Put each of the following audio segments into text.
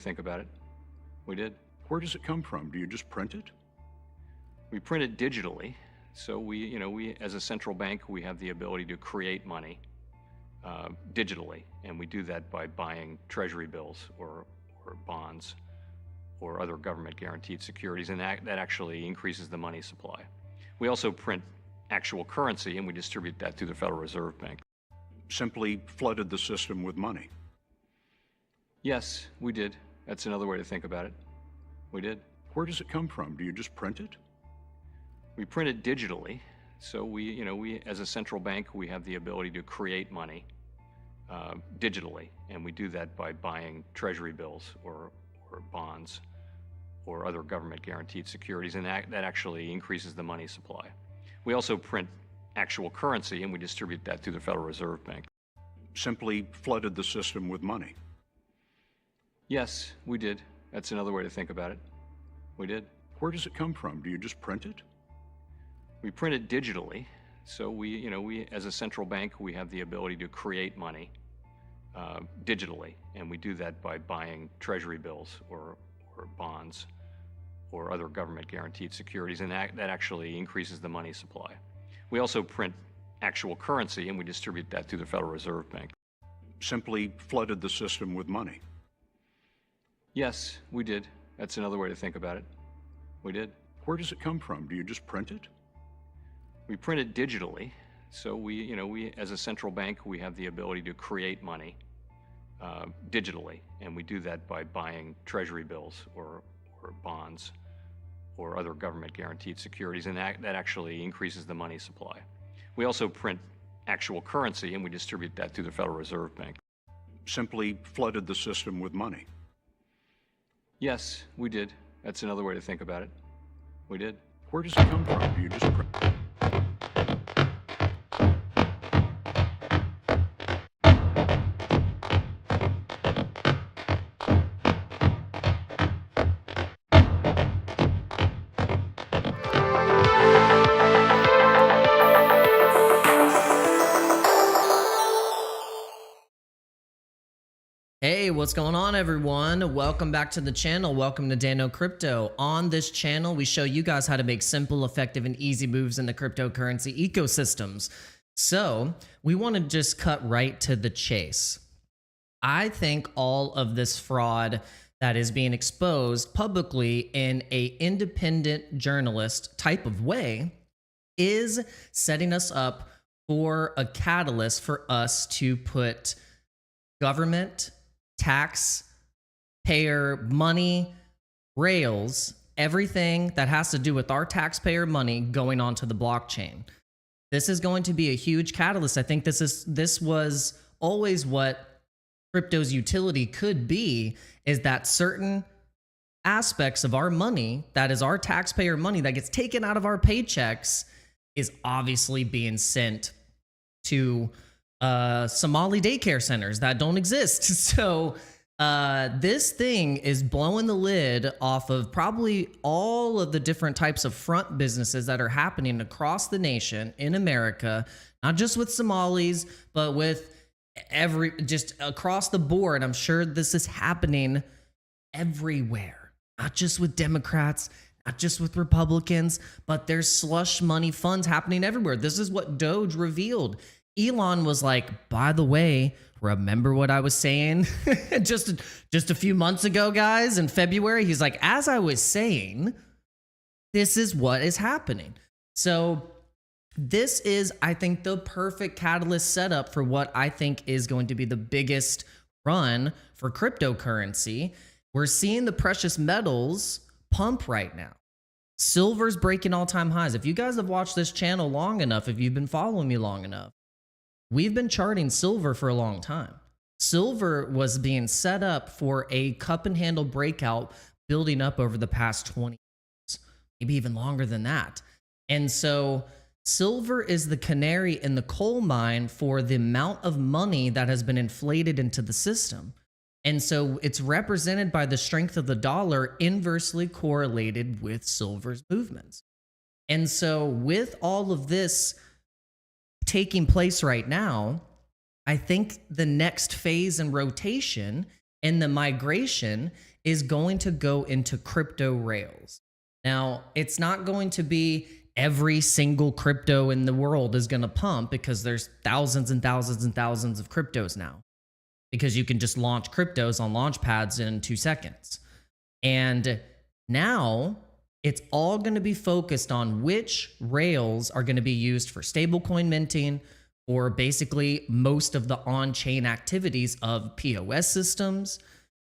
Think about it. We did. Where does it come from? Do you just print it? We print it digitally. So we as a central bank, we have the ability to create money digitally, and we do that by buying treasury bills or bonds or other government guaranteed securities, and that actually increases the money supply. We also print actual currency, and we distribute that through the Federal Reserve Bank. Simply flooded the system with money. Yes, we did. That's another way to think about it. We did. Where does it come from? Do you just print it? We print it digitally. So we as a central bank, we have the ability to create money digitally, and we do that by buying treasury bills or bonds or other government guaranteed securities, and that actually increases the money supply. We also print actual currency, and we distribute that through the Federal Reserve Bank. Simply flooded the system with money. Yes, we did. That's another way to think about it. We did. Where does it come from? Do you just print it? We print it digitally. So we as a central bank, we have the ability to create money digitally, and we do that by buying treasury bills or bonds or other government guaranteed securities, and that actually increases the money supply. We also print actual currency, and we distribute that through the Federal Reserve Bank. Simply flooded the system with money. Yes, we did. That's another way to think about it. We did. Where does it come from? Do you just print it? We print it digitally. So we as a central bank, we have the ability to create money digitally, and we do that by buying treasury bills or bonds or other government guaranteed securities, and that actually increases the money supply. We also print actual currency, and we distribute that through the Federal Reserve Bank. Simply flooded the system with money. Yes, we did. That's another way to think about it. We did. Where does it come from? Do you just print it? Hey, what's going on, everyone? Welcome back to the channel. Welcome to Dano Crypto. On this channel, we show you guys how to make simple, effective, and easy moves in the cryptocurrency ecosystems. So we want to just cut right to the chase. I think all of this fraud that is being exposed publicly in an independent journalist type of way is setting us up for a catalyst for us to put government, taxpayer money, rails, everything that has to do with our taxpayer money going onto the blockchain. This is going to be a huge catalyst. I think this was always what crypto's utility could be, is that certain aspects of our money, that is our taxpayer money that gets taken out of our paychecks, is obviously being sent to Somali daycare centers that don't exist. So this thing is blowing the lid off of probably all of the different types of front businesses that are happening across the nation in America, not just with Somalis, but with just across the board. I'm sure this is happening everywhere, not just with Democrats, not just with Republicans, but there's slush money funds happening everywhere. This is what Doge revealed. Elon was like, by the way, remember what I was saying just a few months ago, guys, in February? He's like, as I was saying, this is what is happening. So this is, I think, the perfect catalyst setup for what I think is going to be the biggest run for cryptocurrency. We're seeing the precious metals pump right now. Silver's breaking all-time highs. If you guys have watched this channel long enough, if you've been following me long enough, we've been charting silver for a long time. Silver was being set up for a cup and handle breakout building up over the past 20 years, maybe even longer than that. And so silver is the canary in the coal mine for the amount of money that has been inflated into the system. And so it's represented by the strength of the dollar inversely correlated with silver's movements. And so with all of this taking place right now, I think the next phase in rotation and the migration is going to go into crypto rails. Now, it's not going to be every single crypto in the world is going to pump, because there's thousands and thousands and thousands of cryptos now, because you can just launch cryptos on launch pads in 2 seconds. And now it's all going to be focused on which rails are going to be used for stablecoin minting, or basically most of the on-chain activities of POS systems.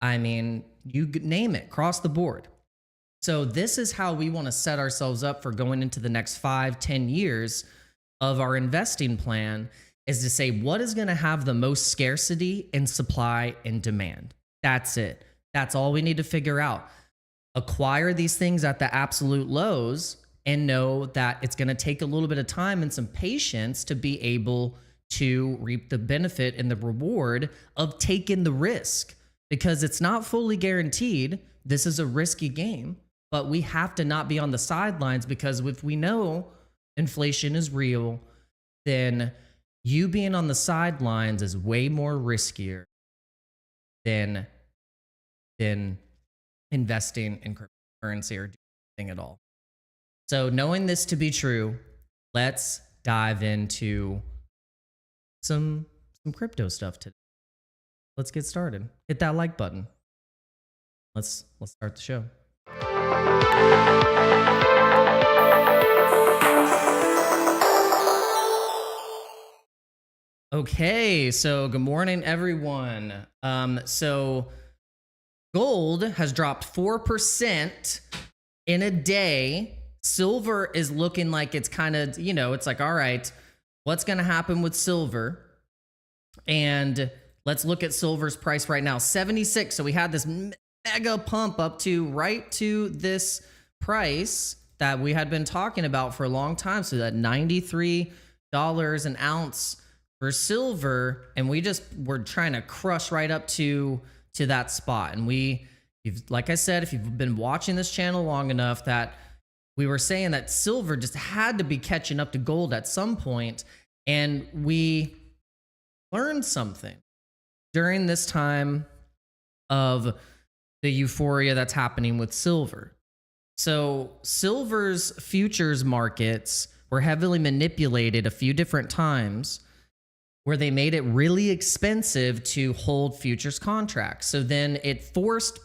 I mean, you name it, across the board. So this is how we want to set ourselves up for going into the next 5-10 years of our investing plan, is to say what is going to have the most scarcity in supply and demand. That's it. That's all we need to figure out. Acquire these things at the absolute lows and know that it's going to take a little bit of time and some patience to be able to reap the benefit and the reward of taking the risk, because it's not fully guaranteed. This is a risky game, but we have to not be on the sidelines, because if we know inflation is real, then you being on the sidelines is way more riskier than investing in cryptocurrency or doing anything at all. So knowing this to be true, let's dive into some crypto stuff today. Let's get started. Hit that like button. Let's start the show. Okay, so good morning, everyone. So gold has dropped 4% in a day. Silver is looking like it's kind of, it's like, all right, what's going to happen with silver? And let's look at silver's price right now, 76. So we had this mega pump up to right to this price that we had been talking about for a long time. So that $93 an ounce for silver, and we just were trying to crush right up to that spot. And like I said, if you've been watching this channel long enough, that we were saying that silver just had to be catching up to gold at some point, and we learned something during this time of the euphoria that's happening with silver. So silver's futures markets were heavily manipulated a few different times, where they made it really expensive to hold futures contracts. So then it forced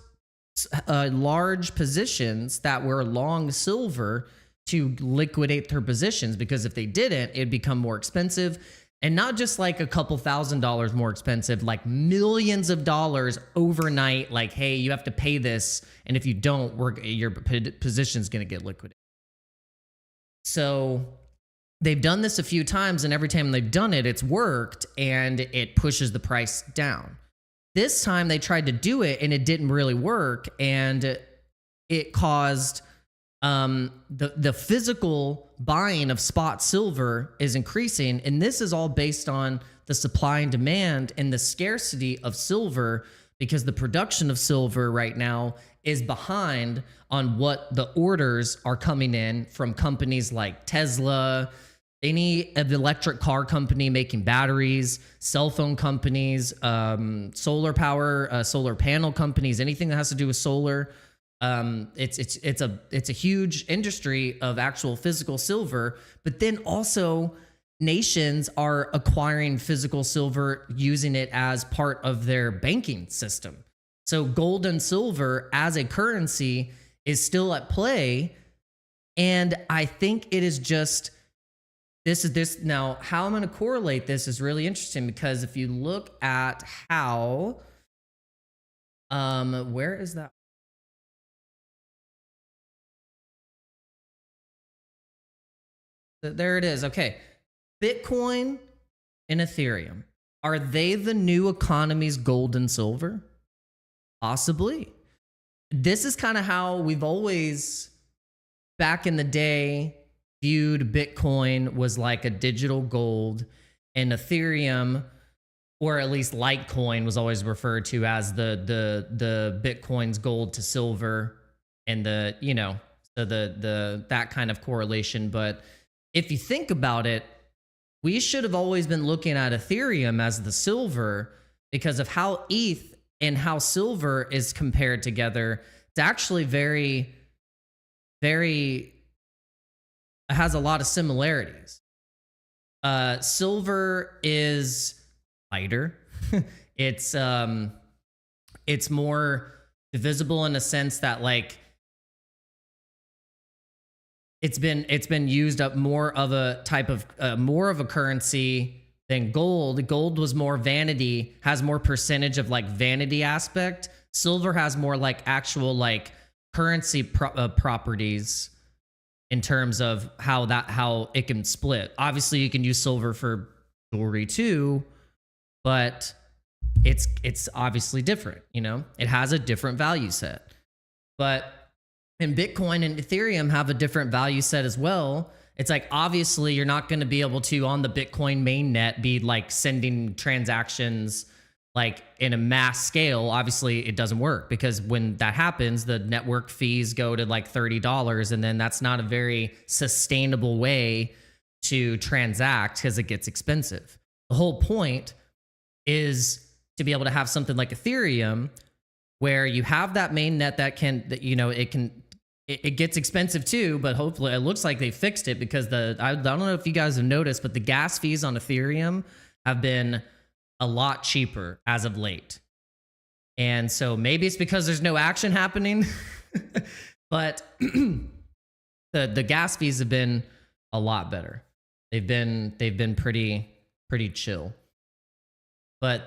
large positions that were long silver to liquidate their positions, because if they didn't, it'd become more expensive. And not just like a couple $1,000s more expensive, like millions of dollars overnight. Like, hey, you have to pay this, and if you don't, your position's going to get liquidated. So they've done this a few times, and every time they've done it, it's worked, and it pushes the price down. This time they tried to do it, and it didn't really work, and it caused the physical buying of spot silver is increasing, and this is all based on the supply and demand and the scarcity of silver, because the production of silver right now is behind on what the orders are coming in from companies like Tesla, any electric car company making batteries, cell phone companies, solar power, solar panel companies, anything that has to do with solar. It's a huge industry of actual physical silver, but then also nations are acquiring physical silver, using it as part of their banking system. So gold and silver as a currency is still at play. And I think it is just, this now, how I'm going to correlate this is really interesting, because if you look at how, where is that? There it is. Okay. Bitcoin and Ethereum. Are they the new economy's gold and silver? Possibly. This is kind of how we've always, back in the day, viewed Bitcoin was like a digital gold, and Ethereum, or at least Litecoin, was always referred to as the Bitcoin's gold to silver, and the that kind of correlation. But if you think about it, we should have always been looking at Ethereum as the silver, because of how ETH and how silver is compared together, it's actually very, very, it has a lot of similarities. Silver is lighter. It's more divisible in a sense that, like, it's been used up more of a type of more of a currency than gold. Gold was more vanity, has more percentage of like vanity aspect. Silver has more like actual like currency properties in terms of how it can split. Obviously, you can use silver for jewelry too, but it's obviously different. You know, it has a different value set. But and Bitcoin and Ethereum have a different value set as well. It's like, obviously you're not going to be able to on the Bitcoin mainnet be like sending transactions like in a mass scale. Obviously it doesn't work, because when that happens, the network fees go to like $30, and then that's not a very sustainable way to transact because it gets expensive. The whole point is to be able to have something like Ethereum where you have that mainnet it gets expensive too, but hopefully it looks like they fixed it, because I don't know if you guys have noticed, but the gas fees on Ethereum have been a lot cheaper as of late. And so maybe it's because there's no action happening, but the gas fees have been a lot better. They've been pretty chill. But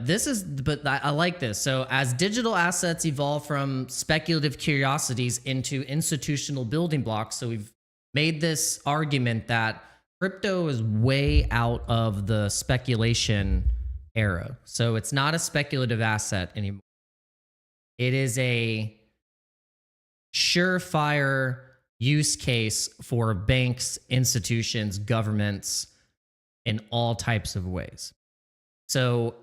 I like this. So as digital assets evolve from speculative curiosities into institutional building blocks, so we've made this argument that crypto is way out of the speculation era. So it's not a speculative asset anymore. It is a surefire use case for banks, institutions, governments, in all types of ways. So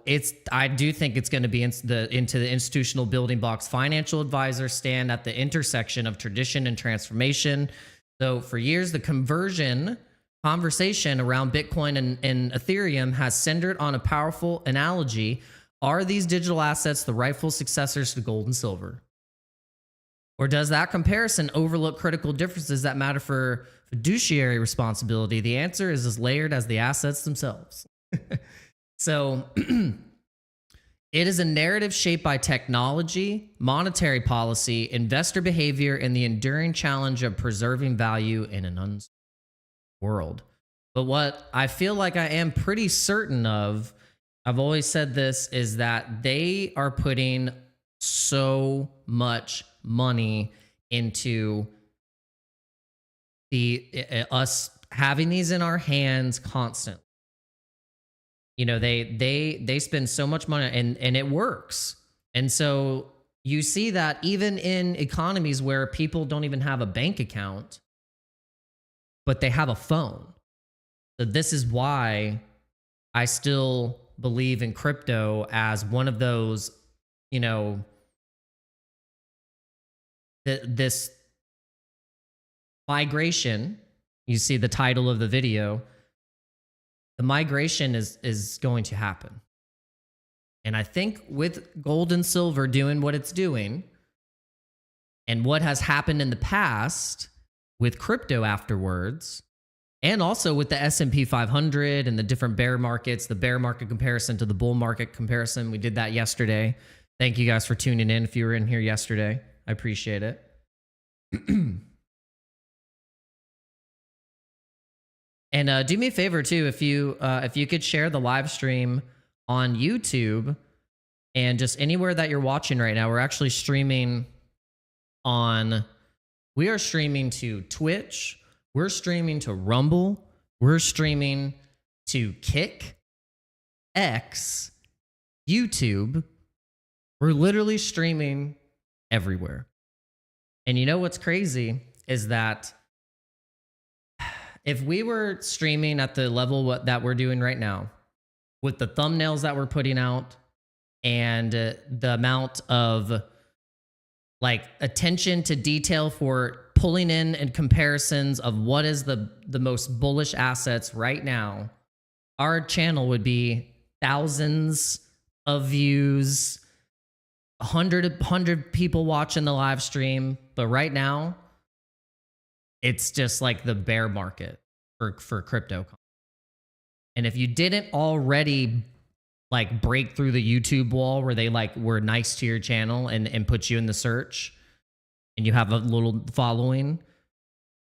I do think it's going to be into the institutional building blocks. Financial advisors stand at the intersection of tradition and transformation. So for years, the conversation around Bitcoin and Ethereum has centered on a powerful analogy. Are these digital assets the rightful successors to gold and silver? Or does that comparison overlook critical differences that matter for fiduciary responsibility? The answer is as layered as the assets themselves. So it is a narrative shaped by technology, monetary policy, investor behavior, and the enduring challenge of preserving value in an uncertain world. But what I feel like I am pretty certain of, I've always said this, is that they are putting so much money into us having these in our hands constantly. You know, they spend so much money and it works. And so you see that even in economies where people don't even have a bank account, but they have a phone. So this is why I still believe in crypto as one of those, you know, this migration. You see the title of the video. The migration is going to happen. And I think with gold and silver doing what it's doing, and what has happened in the past with crypto afterwards, and also with the S&P 500 and the different bear markets, the bear market comparison to the bull market comparison, we did that yesterday. Thank you guys for tuning in if you were in here yesterday. I appreciate it. And do me a favor too, if you could share the live stream on YouTube and just anywhere that you're watching right now. We're actually streaming we are streaming to Twitch, we're streaming to Rumble, we're streaming to Kick, X, YouTube. We're literally streaming everywhere. And you know what's crazy is that if we were streaming at the level that we're doing right now, with the thumbnails that we're putting out and the amount of like attention to detail for pulling in and comparisons of what is the most bullish assets right now, our channel would be thousands of views, 100 people watching the live stream, but right now it's just like the bear market for crypto. And if you didn't already like break through the YouTube wall where they like were nice to your channel and put you in the search and you have a little following,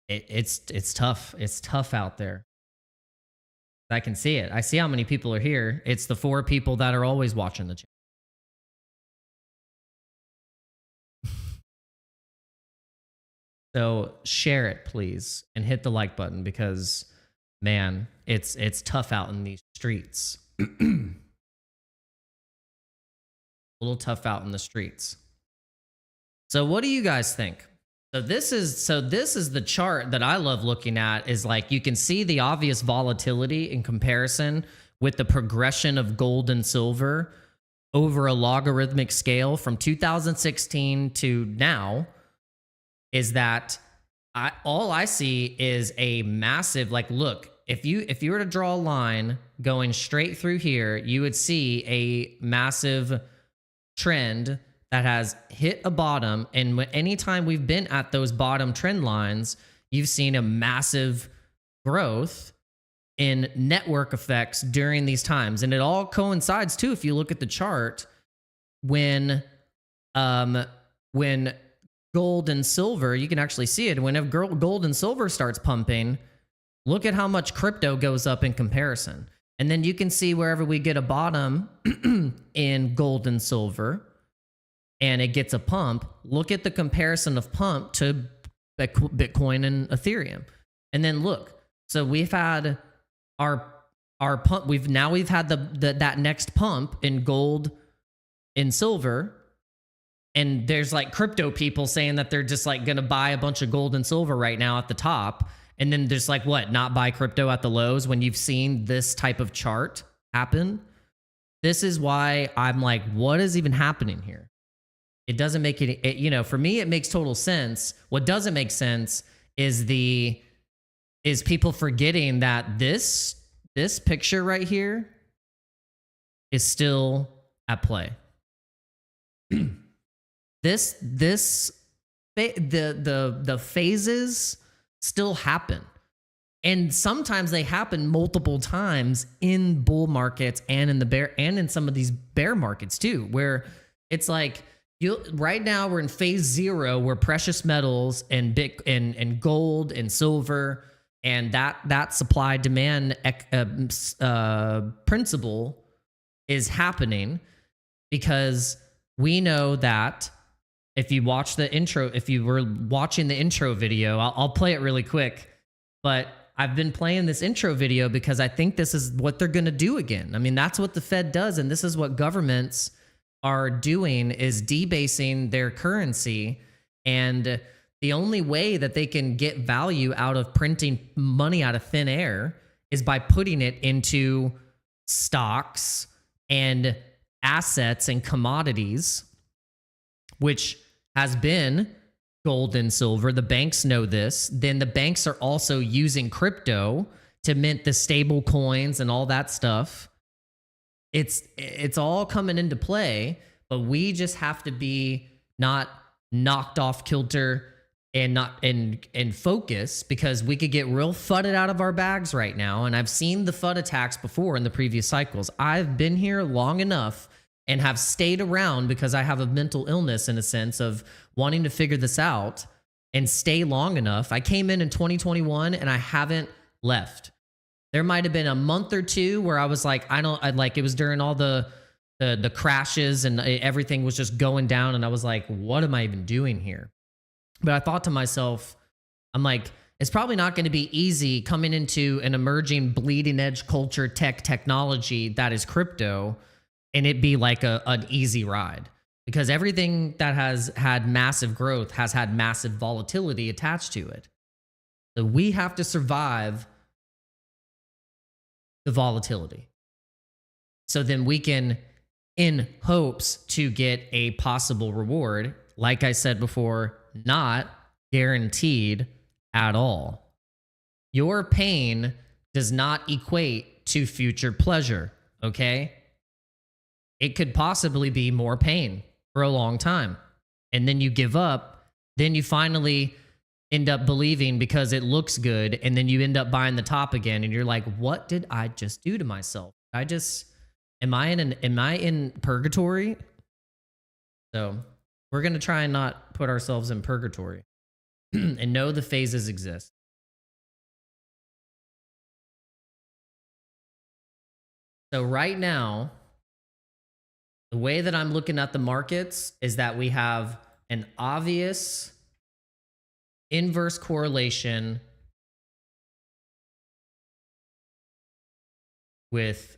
it's tough. It's tough out there. I can see it. I see how many people are here. It's the 4 people that are always watching the channel. So share it, please, and hit the like button because, man, it's tough out in these streets. A little tough out in the streets. So what do you guys think? So this is the chart that I love looking at. Is like you can see the obvious volatility in comparison with the progression of gold and silver over a logarithmic scale from 2016 to now. Is that all I see is a massive, like, look, if you were to draw a line going straight through here, you would see a massive trend that has hit a bottom. And anytime we've been at those bottom trend lines, you've seen a massive growth in network effects during these times. And it all coincides too, if you look at the chart, when gold and silver, you can actually see it. When gold and silver starts pumping, look at how much crypto goes up in comparison. And then you can see wherever we get a bottom in gold and silver and it gets a pump, look at the comparison of pump to Bitcoin and Ethereum. And then look, so we've had our pump, we've had that next pump in gold and silver. And there's like crypto people saying that they're just like going to buy a bunch of gold and silver right now at the top. And then there's like, what, not buy crypto at the lows when you've seen this type of chart happen? This is why I'm like, what is even happening here? It doesn't make it, you know, for me, it makes total sense. What doesn't make sense is people forgetting that this picture right here is still at play. The phases still happen, and sometimes they happen multiple times in bull markets and in some of these bear markets too, where it's like right now we're in phase 0 where precious metals and gold and silver and that supply demand principle is happening because we know that. If you watch the intro, if you were watching the intro video, I'll play it really quick. But I've been playing this intro video because I think this is what they're going to do again. I mean, that's what the Fed does. And this is what governments are doing, is debasing their currency. And the only way that they can get value out of printing money out of thin air is by putting it into stocks and assets and commodities, which has been gold and silver. The banks know this. Then the banks are also using crypto to mint the stable coins and all that stuff. It's all coming into play, but we just have to be not knocked off kilter and focus, because we could get real fudded out of our bags right now. And I've seen the FUD attacks before in the previous cycles. I've been here long enough and have stayed around because I have a mental illness in a sense of wanting to figure this out and stay long enough. I came in 2021 and I haven't left. There might have been a month or two where I was like, it was during all the crashes and everything was just going down. And I was like, what am I even doing here? But I thought to myself, I'm like, it's probably not going to be easy coming into an emerging bleeding edge culture technology that is crypto, and it be like an easy ride, because everything that has had massive growth has had massive volatility attached to it. So we have to survive the volatility. So then we can, in hopes to get a possible reward, like I said before, not guaranteed at all. Your pain does not equate to future pleasure, okay? It could possibly be more pain. for a long time. And then you give up. Then you finally end up believing because it looks good. And then you end up buying the top again. And you're like, what did I just do to myself? Am I in purgatory? So we're going to try and not put ourselves in purgatory and know the phases exist. So right now, the way that I'm looking at the markets is that we have an obvious inverse correlation with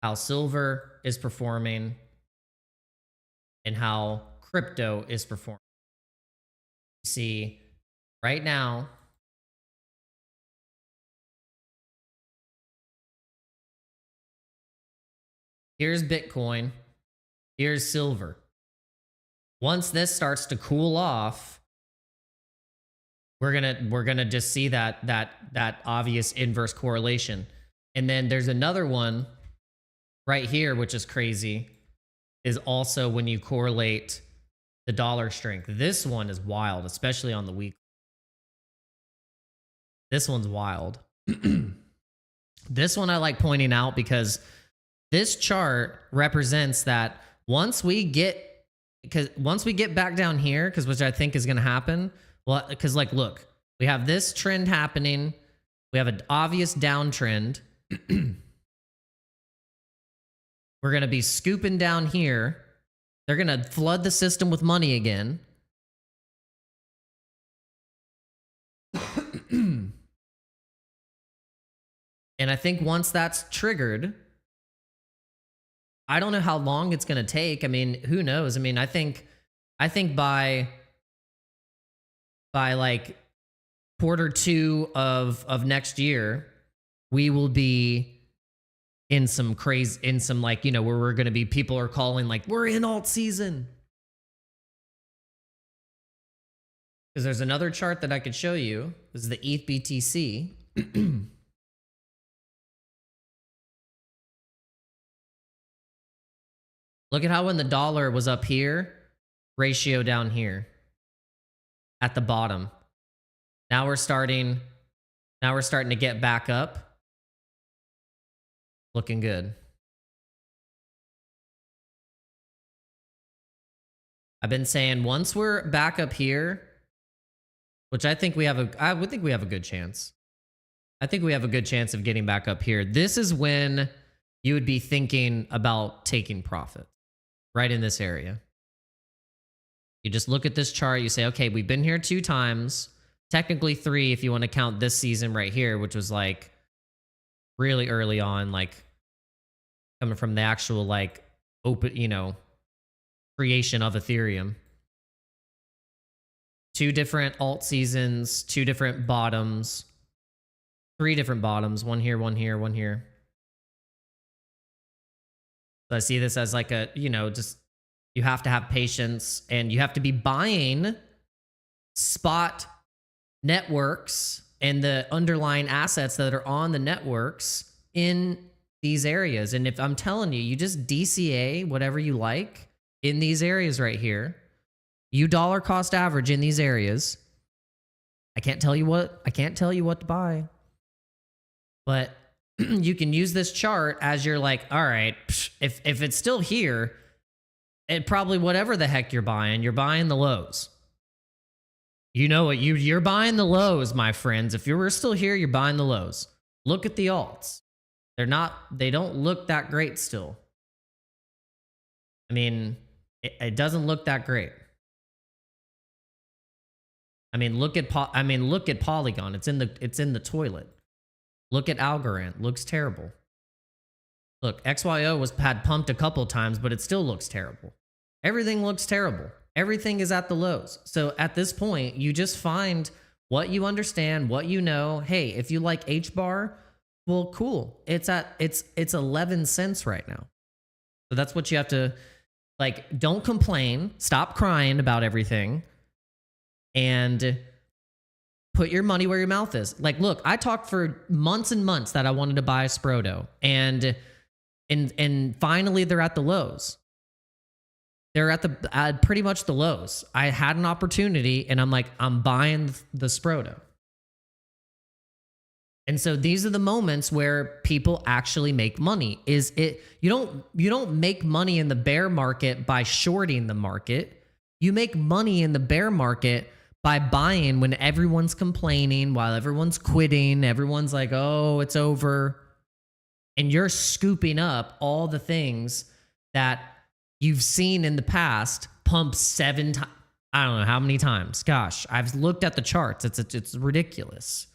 how silver is performing and how crypto is performing. You see, right now, here's Bitcoin, here's silver. Once this starts to cool off, we're gonna just see that obvious inverse correlation. And then there's another one right here, which is crazy, is also when you correlate the dollar strength. This one is wild, especially on the week. This one's wild. This one I like pointing out because this chart represents that once we get back down here, which I think is going to happen, well, because like, look, we have this trend happening. We have an obvious downtrend. We're going to be scooping down here. They're going to flood the system with money again. And I think once that's triggered, I don't know how long it's going to take. I mean, who knows? I mean, I think by like Q2 of next year, we will be in some craze, in some like, you know, where we're going to be, people are calling like, we're in alt season. Because there's another chart that I could show you. This is the ETH BTC. Look at how when the dollar was up here, ratio down here at the bottom. Now we're starting to get back up. Looking good. I've been saying once we're back up here, which I would think we have a good chance. I think we have a good chance of getting back up here. This is when you would be thinking about taking profit, right in this area. You just look at this chart, you say, okay, we've been here 2 times, technically 3 if you want to count this season right here, which was like really early on, like coming from the actual like open, you know, creation of Ethereum. 2 different alt seasons, 2 different bottoms, 3 different bottoms, one here, one here, one here. So I see this as like a, you know, just you have to have patience and you have to be buying spot networks and the underlying assets that are on the networks in these areas. And if I'm telling you, you just DCA whatever you like in these areas right here, you dollar cost average in these areas. I can't tell you what to buy, but you can use this chart as you're like, all right, if it's still here, it probably whatever the heck you're buying the lows. You know what? You're buying the lows, my friends. If you were still here, you're buying the lows. Look at the alts. They don't look that great still. I mean, it doesn't look that great. I mean, look at Polygon. It's in the toilet. Look at Algorand. Looks terrible. Look, XYO had pumped a couple times, but it still looks terrible. Everything looks terrible. Everything is at the lows. So at this point, you just find what you understand, what you know. Hey, if you like HBAR, well, cool. It's 11 cents right now. So that's what you have to, like, don't complain. Stop crying about everything. And put your money where your mouth is. Like, look, I talked for months and months that I wanted to buy a Sproto. And finally, they're at the lows. they're at pretty much the lows. I had an opportunity and I'm like, I'm buying the Sproto. And so these are the moments where people actually make money. You don't make money in the bear market by shorting the market. You make money in the bear market by buying when everyone's complaining, while everyone's quitting, everyone's like, "Oh, it's over." And you're scooping up all the things that you've seen in the past pump 7 times. I don't know how many times. Gosh, I've looked at the charts. It's ridiculous.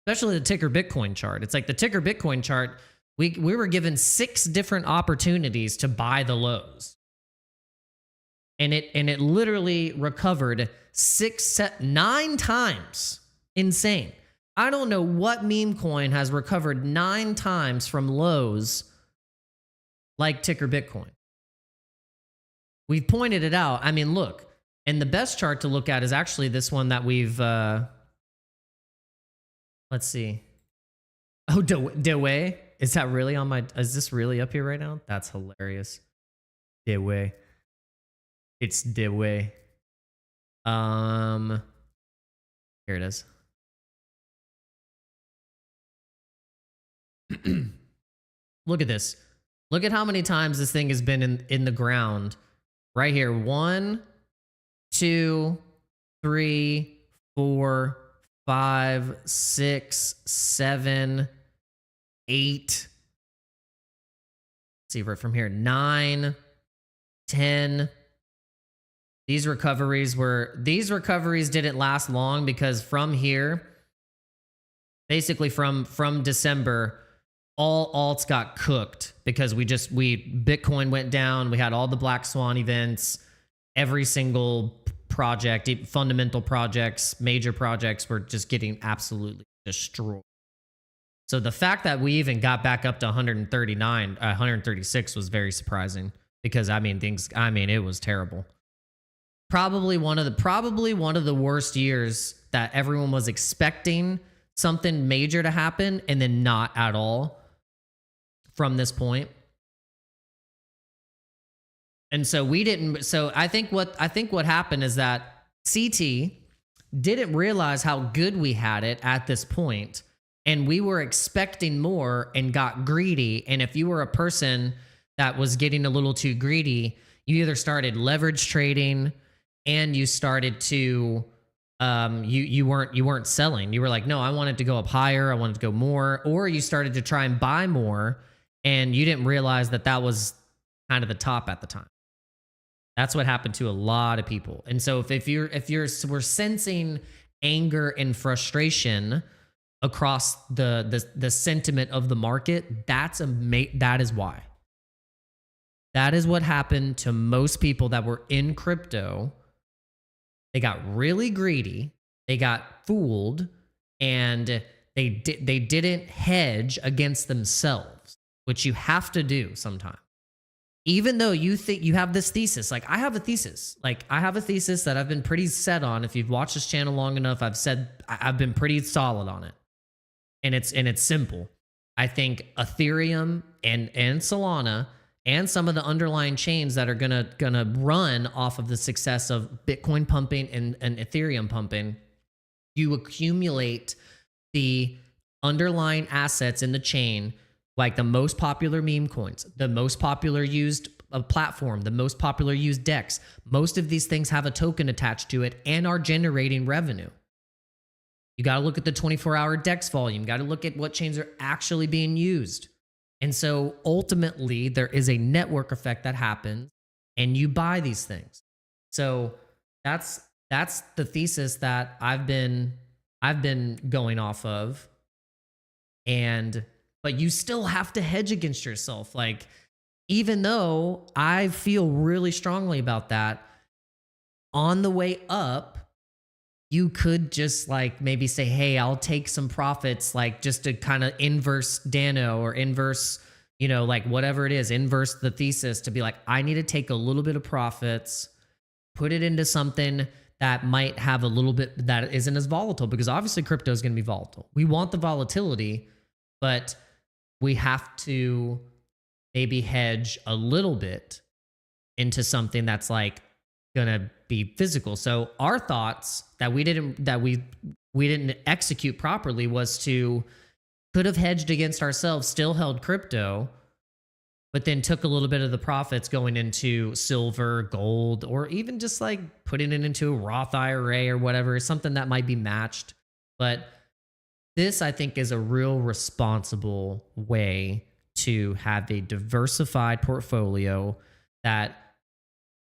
Especially the ticker Bitcoin chart. It's like the ticker Bitcoin chart, we were given 6 different opportunities to buy the lows. And it literally recovered 9 times. Insane. I don't know what meme coin has recovered 9 times from lows like ticker Bitcoin. We've pointed it out. I mean, look, and the best chart to look at is actually this one that we've let's see. Oh, Dewey. Is that really on my... Is this really up here right now? That's hilarious. Dewey. It's Dewey. Here it is. Look at this. Look at how many times this thing has been in the ground. Right here. 1, 2, 3, 4... 5, 6, 7, 8. Let's see right from here. 9, 10. These recoveries didn't last long because from here, basically from December, all alts got cooked because Bitcoin went down. We had all the black swan events. Every single project, fundamental projects, major projects were just getting absolutely destroyed. So the fact that we even got back up to 136 was very surprising because it was terrible. Probably one of the worst years that everyone was expecting something major to happen and then not at all from this point. And so we didn't. So I think what happened is that CT didn't realize how good we had it at this point, and we were expecting more and got greedy. And if you were a person that was getting a little too greedy, you either started leverage trading and you started to you weren't selling. You were like, no, I wanted to go up higher, I wanted to go more, or you started to try and buy more, and you didn't realize that was kind of the top at the time. That's what happened to a lot of people. And so we're sensing anger and frustration across the sentiment of the market, that is why. That is what happened to most people that were in crypto. They got really greedy, they got fooled, and they didn't hedge against themselves, which you have to do sometimes. Even though you think you have this thesis, like I have a thesis that I've been pretty set on. If you've watched this channel long enough, I've been pretty solid on it. And it's simple. I think Ethereum and Solana and some of the underlying chains that are gonna run off of the success of Bitcoin pumping and Ethereum pumping, you accumulate the underlying assets in the chain, like the most popular meme coins, the most popular used platform, the most popular used DEX. Most of these things have a token attached to it and are generating revenue. You got to look at the 24-hour DEX volume. Got to look at what chains are actually being used. And so ultimately, there is a network effect that happens, and you buy these things. So that's the thesis that I've been going off of. But you still have to hedge against yourself. Like, even though I feel really strongly about that, on the way up, you could just like maybe say, hey, I'll take some profits, like just to kind of inverse Dano or inverse, like whatever it is, inverse the thesis to be like, I need to take a little bit of profits, put it into something that might have a little bit that isn't as volatile, because obviously crypto is going to be volatile. We want the volatility, but we have to maybe hedge a little bit into something that's like gonna be physical. So our thoughts that we didn't execute properly was to could have hedged against ourselves, still held crypto, but then took a little bit of the profits going into silver, gold, or even just like putting it into a Roth IRA or whatever, something that might be matched. But this, I think, is a real responsible way to have a diversified portfolio that,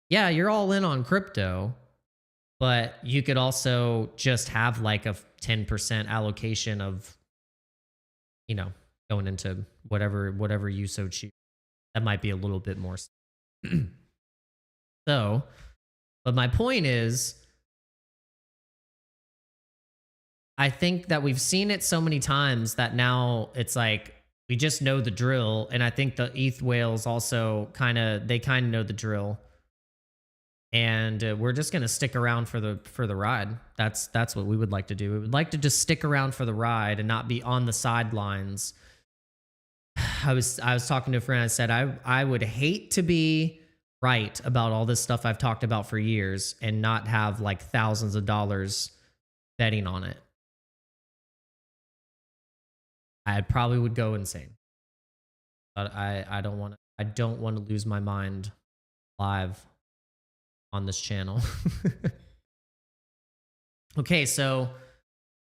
yeah, you're all in on crypto, but you could also just have like a 10% allocation of, you know, going into whatever you so choose. That might be a little bit more. So, but my point is, I think that we've seen it so many times that now it's like we just know the drill. And I think the ETH whales also kind of know the drill. And we're just going to stick around for the ride. That's what we would like to do. We would like to just stick around for the ride and not be on the sidelines. I was talking to a friend. I said I would hate to be right about all this stuff I've talked about for years and not have like thousands of dollars betting on it. I probably would go insane. But I don't want to lose my mind live on this channel. Okay, so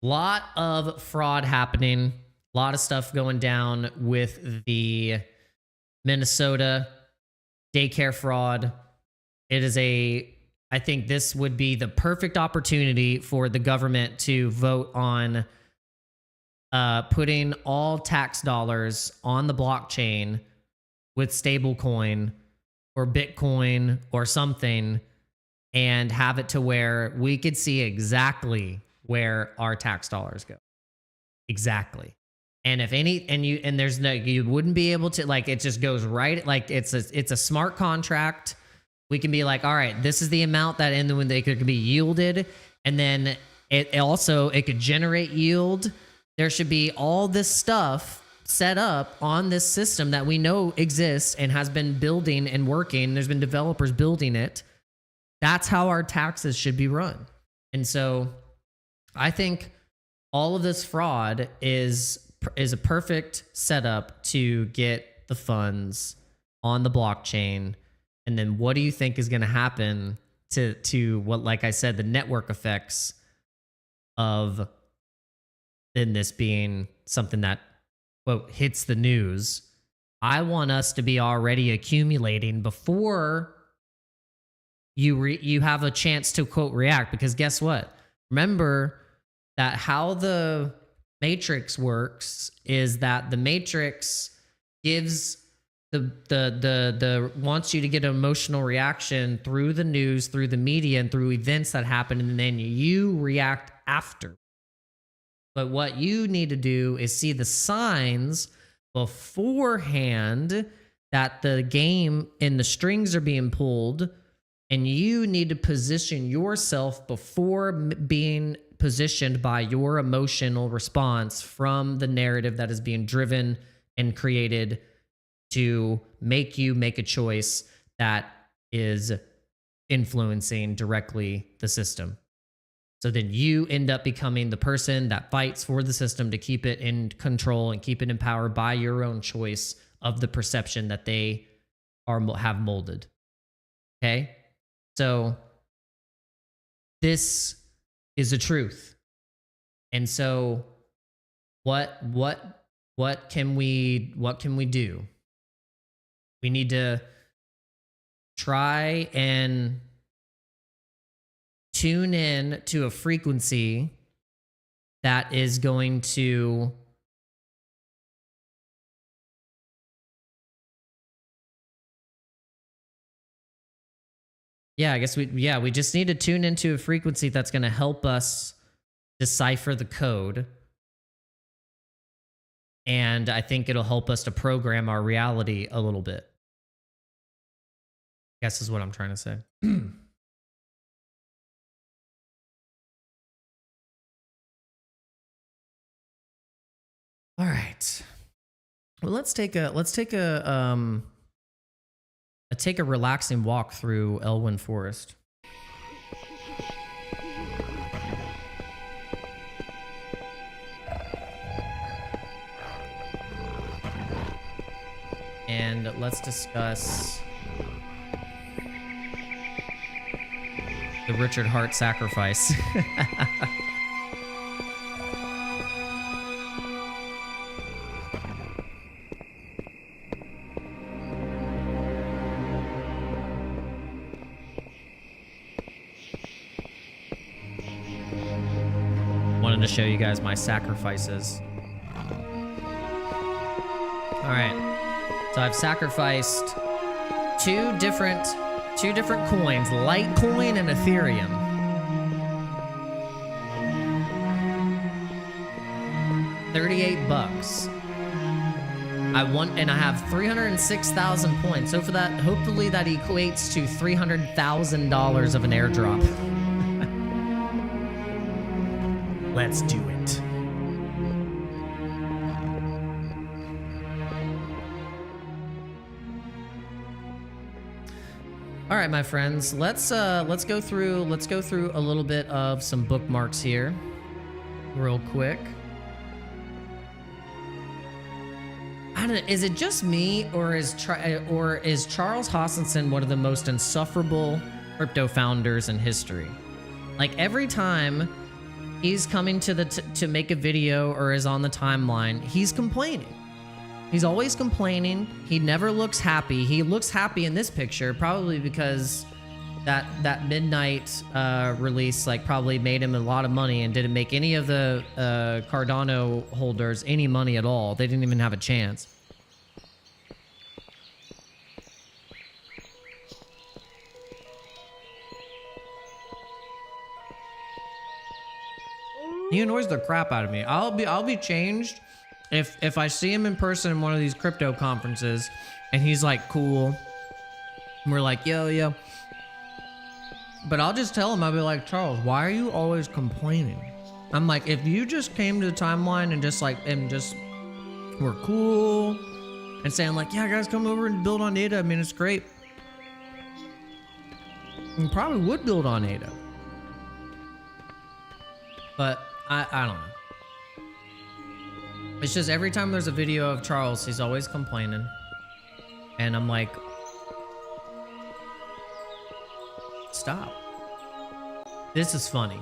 lot of fraud happening, a lot of stuff going down with the Minnesota daycare fraud. I think this would be the perfect opportunity for the government to vote on putting all tax dollars on the blockchain with stablecoin or Bitcoin or something, and have it to where we could see exactly where our tax dollars go. Exactly. And if any, and there's no, you wouldn't be able to, like, it just goes right. Like it's a smart contract. We can be like, all right, this is the amount that, and when they could be yielded. And then it could generate yield. There should be all this stuff set up on this system that we know exists and has been building and working. There's been developers building it. That's how our taxes should be run. And so I think all of this fraud is a perfect setup to get the funds on the blockchain. And then what do you think is going to happen to what, like I said, the network effects of then this being something that, quote, hits the news? I want us to be already accumulating before you have a chance to, quote, react. Because guess what? Remember that how the matrix works is that the matrix gives the wants you to get an emotional reaction through the news, through the media, and through events that happen, and then you react after. But what you need to do is see the signs beforehand that the game and the strings are being pulled, and you need to position yourself before being positioned by your emotional response from the narrative that is being driven and created to make you make a choice that is influencing directly the system. So then you end up becoming the person that fights for the system to keep it in control and keep it in power by your own choice of the perception that they have molded. Okay? So this is a truth. And so what can we do? We need to try and tune in to a frequency that is going to we just need to tune into a frequency that's going to help us decipher the code. And I think it'll help us to program our reality a little bit. I guess is what I'm trying to say. All right. Well, let's take a take a relaxing walk through Elwyn Forest. And let's discuss the Richard Hart sacrifice. Wanted to show you guys my sacrifices. All right. So I've sacrificed two different coins, Litecoin and Ethereum. $38. And I have 306,000 points. So for that, hopefully that equates to $300,000 of an airdrop. Let's do it. All right, my friends, let's go through a little bit of some bookmarks here, real quick. I don't know, is it just me, or is Charles Hoskinson one of the most insufferable crypto founders in history? Like every time he's coming to make a video or is on the timeline, he's complaining. He's always complaining. He never looks happy. He looks happy in this picture, probably because that midnight release like probably made him a lot of money and didn't make any of the Cardano holders any money at all. They didn't even have a chance. He annoys the crap out of me. I'll be changed if I see him in person in one of these crypto conferences and he's like cool. And we're like, yo. But I'll just tell him, I'll be like, Charles, why are you always complaining? I'm like, if you just came to the timeline and just were cool and saying like, yeah, guys, come over and build on ADA. I mean, it's great. You probably would build on ADA. But I don't know. It's just every time there's a video of Charles, he's always complaining. And I'm like, stop. This is funny.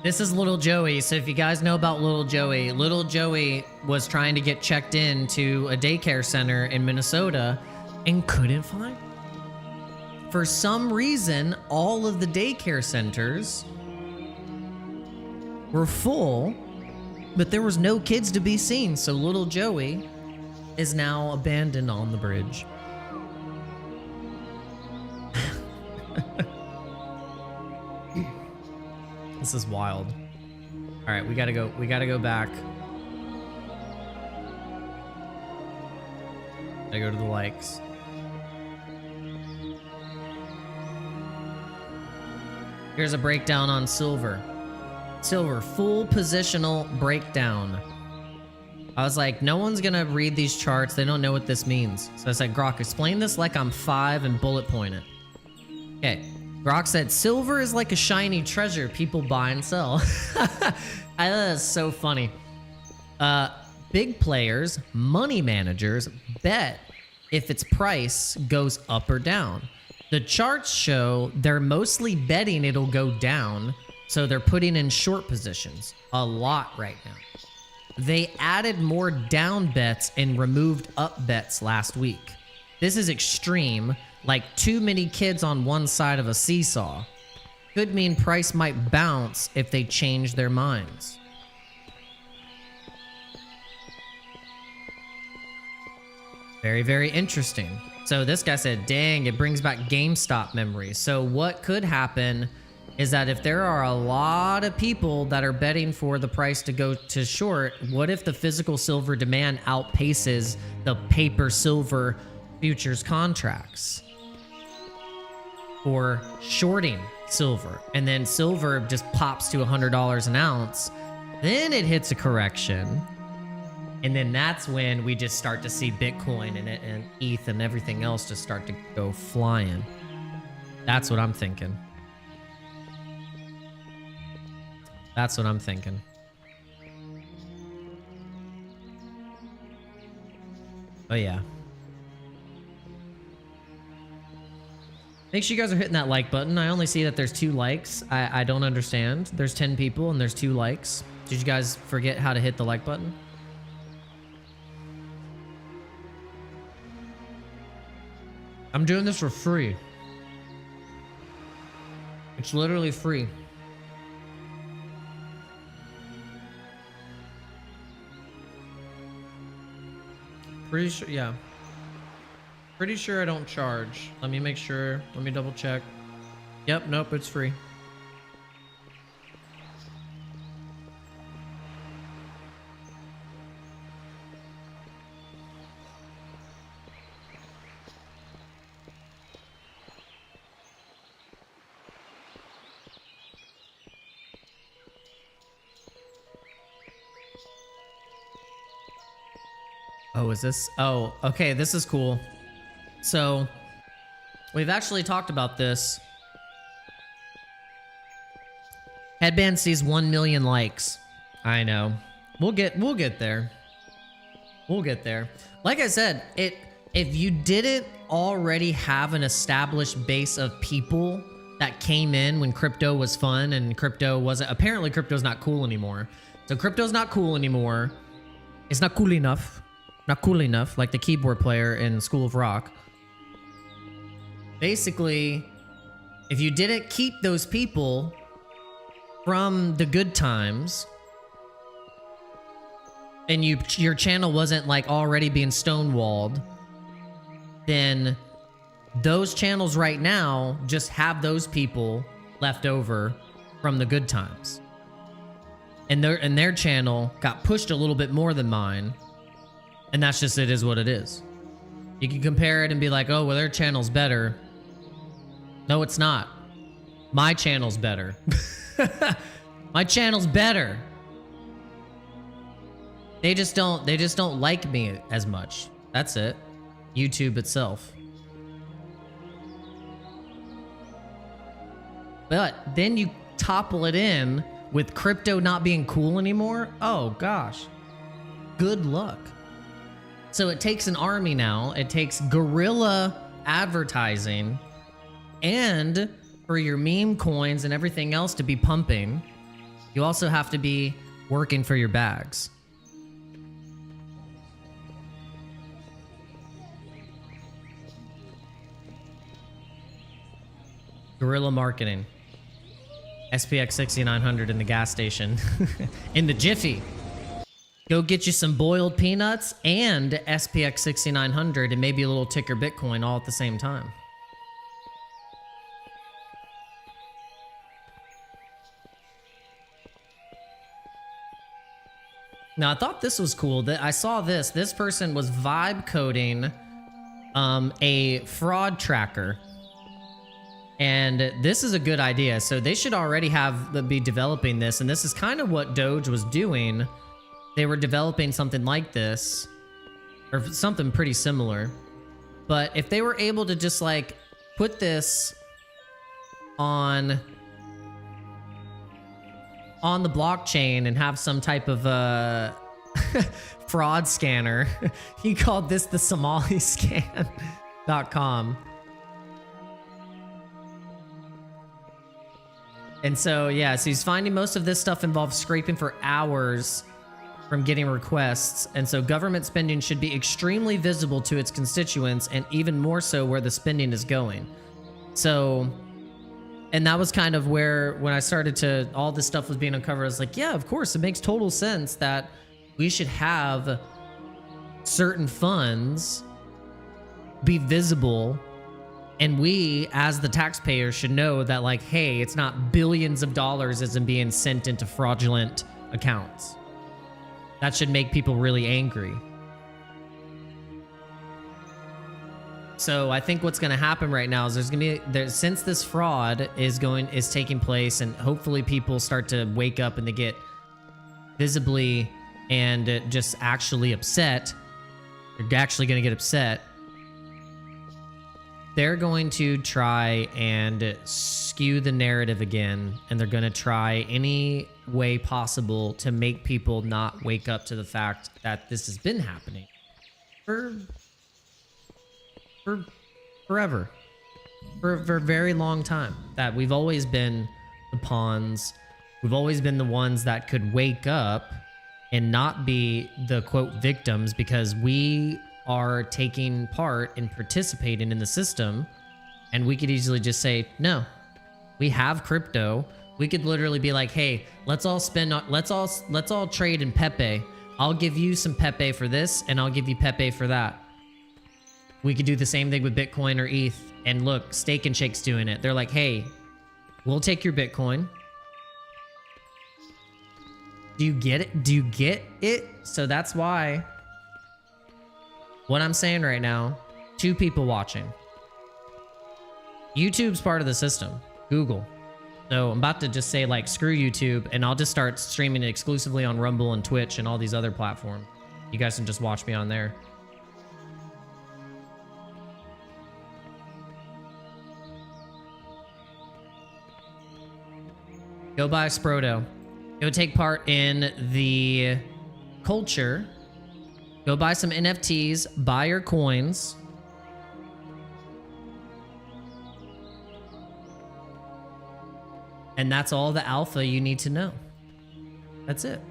This is little Joey. So if you guys know about little Joey was trying to get checked in to a daycare center in Minnesota and couldn't find. For some reason, all of the daycare centers were full, but there was no kids to be seen. So little Joey is now abandoned on the bridge. This is wild. All right, we gotta go back. I go to the likes. Here's a breakdown on silver. Silver, full positional breakdown. I was like, no one's gonna read these charts. They don't know what this means. So I said, Grok, explain this like I'm 5 and bullet point it. Okay. Grok said, silver is like a shiny treasure people buy and sell. I thought that's so funny. Big players, money managers, bet if its price goes up or down. The charts show they're mostly betting it'll go down, so they're putting in short positions. A lot right now. They added more down bets and removed up bets last week. This is extreme, like too many kids on one side of a seesaw. Could mean price might bounce if they change their minds. Very, very interesting. So this guy said, dang, it brings back GameStop memories. So what could happen is that if there are a lot of people that are betting for the price to go to short, what if the physical silver demand outpaces the paper silver futures contracts for shorting silver? And then silver just pops to $100 an ounce. Then it hits a correction. And then that's when we just start to see Bitcoin and ETH and everything else just start to go flying. That's what I'm thinking. That's what I'm thinking. Oh yeah. Make sure you guys are hitting that like button. I only see that there's 2 likes. I don't understand. There's 10 people and there's 2 likes. Did you guys forget how to hit the like button? I'm doing this for free. It's literally free. Pretty sure, yeah. Pretty sure I don't charge. Let me make sure. Let me double check. Yep, nope, it's free. Oh, is this? Oh, okay, this is cool. So, we've actually talked about this. Headband sees 1 million likes. I know. We'll get there. We'll get there. Like I said, if you didn't already have an established base of people that came in when crypto was fun and crypto wasn't, apparently crypto's not cool anymore. So crypto's not cool anymore. It's not cool enough. Not cool enough, like the keyboard player in School of Rock. Basically, if you didn't keep those people from the good times, and your channel wasn't like already being stonewalled, then those channels right now just have those people left over from the good times. And their channel got pushed a little bit more than mine. And that's just, it is what it is. You can compare it and be like, oh, well, their channel's better. No, it's not. My channel's better. My channel's better. They just don't like me as much. That's it. YouTube itself. But then you topple it in with crypto not being cool anymore. Oh gosh. Good luck. So it takes an army now. It takes guerrilla advertising, and for your meme coins and everything else to be pumping, you also have to be working for your bags. Guerrilla marketing. SPX 6900 in the gas station. In the Jiffy. Go get you some boiled peanuts and SPX 6900 and maybe a little ticker Bitcoin all at the same time. Now, I thought this was cool. That I saw this. This person was vibe coding a fraud tracker. And this is a good idea. So they should already be developing this. And this is kind of what Doge was doing. They were developing something like this, or something pretty similar. But if they were able to just like put this on the blockchain and have some type of fraud scanner, he called this the SomaliScan.com. And so, yeah, so he's finding most of this stuff involves scraping for hours from getting requests, and so government spending should be extremely visible to its constituents, and even more so where the spending is going. So, and that was kind of where, when I started to, all this stuff was being uncovered, I was like, yeah, of course, it makes total sense that we should have certain funds be visible, and we, as the taxpayer, should know that, like, hey, it's not billions of dollars isn't being sent into fraudulent accounts. That should make people really angry. So I think what's going to happen right now is there's going to be, since this fraud is taking place, and hopefully people start to wake up and they get visibly and just actually upset, they're actually going to get upset, they're going to try and skew the narrative again, and they're going to try any way possible to make people not wake up to the fact that this has been happening for forever, for a very long time, that we've always been the pawns. We've always been the ones that could wake up and not be the quote victims, because we are taking part and participating in the system. And we could easily just say, no, we have crypto. We could literally be like, hey, let's all trade in Pepe. I'll give you some Pepe for this, and I'll give you Pepe for that. We could do the same thing with Bitcoin or ETH. And look, Steak and Shake's doing it. They're like, hey, we'll take your Bitcoin. Do you get it? Do you get it? So that's why what I'm saying right now, 2 people watching. YouTube's part of the system, Google. So I'm about to just say, like, screw YouTube, and I'll just start streaming it exclusively on Rumble and Twitch and all these other platforms. You guys can just watch me on there. Go buy Sproto. Go take part in the culture. Go buy some NFTs. Buy your coins. And that's all the alpha you need to know. That's it.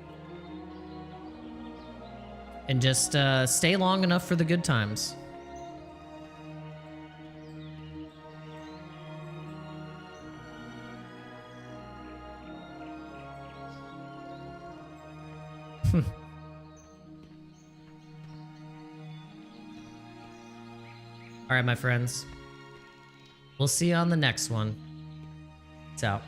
And just stay long enough for the good times. All right, my friends. We'll see you on the next one. It's out.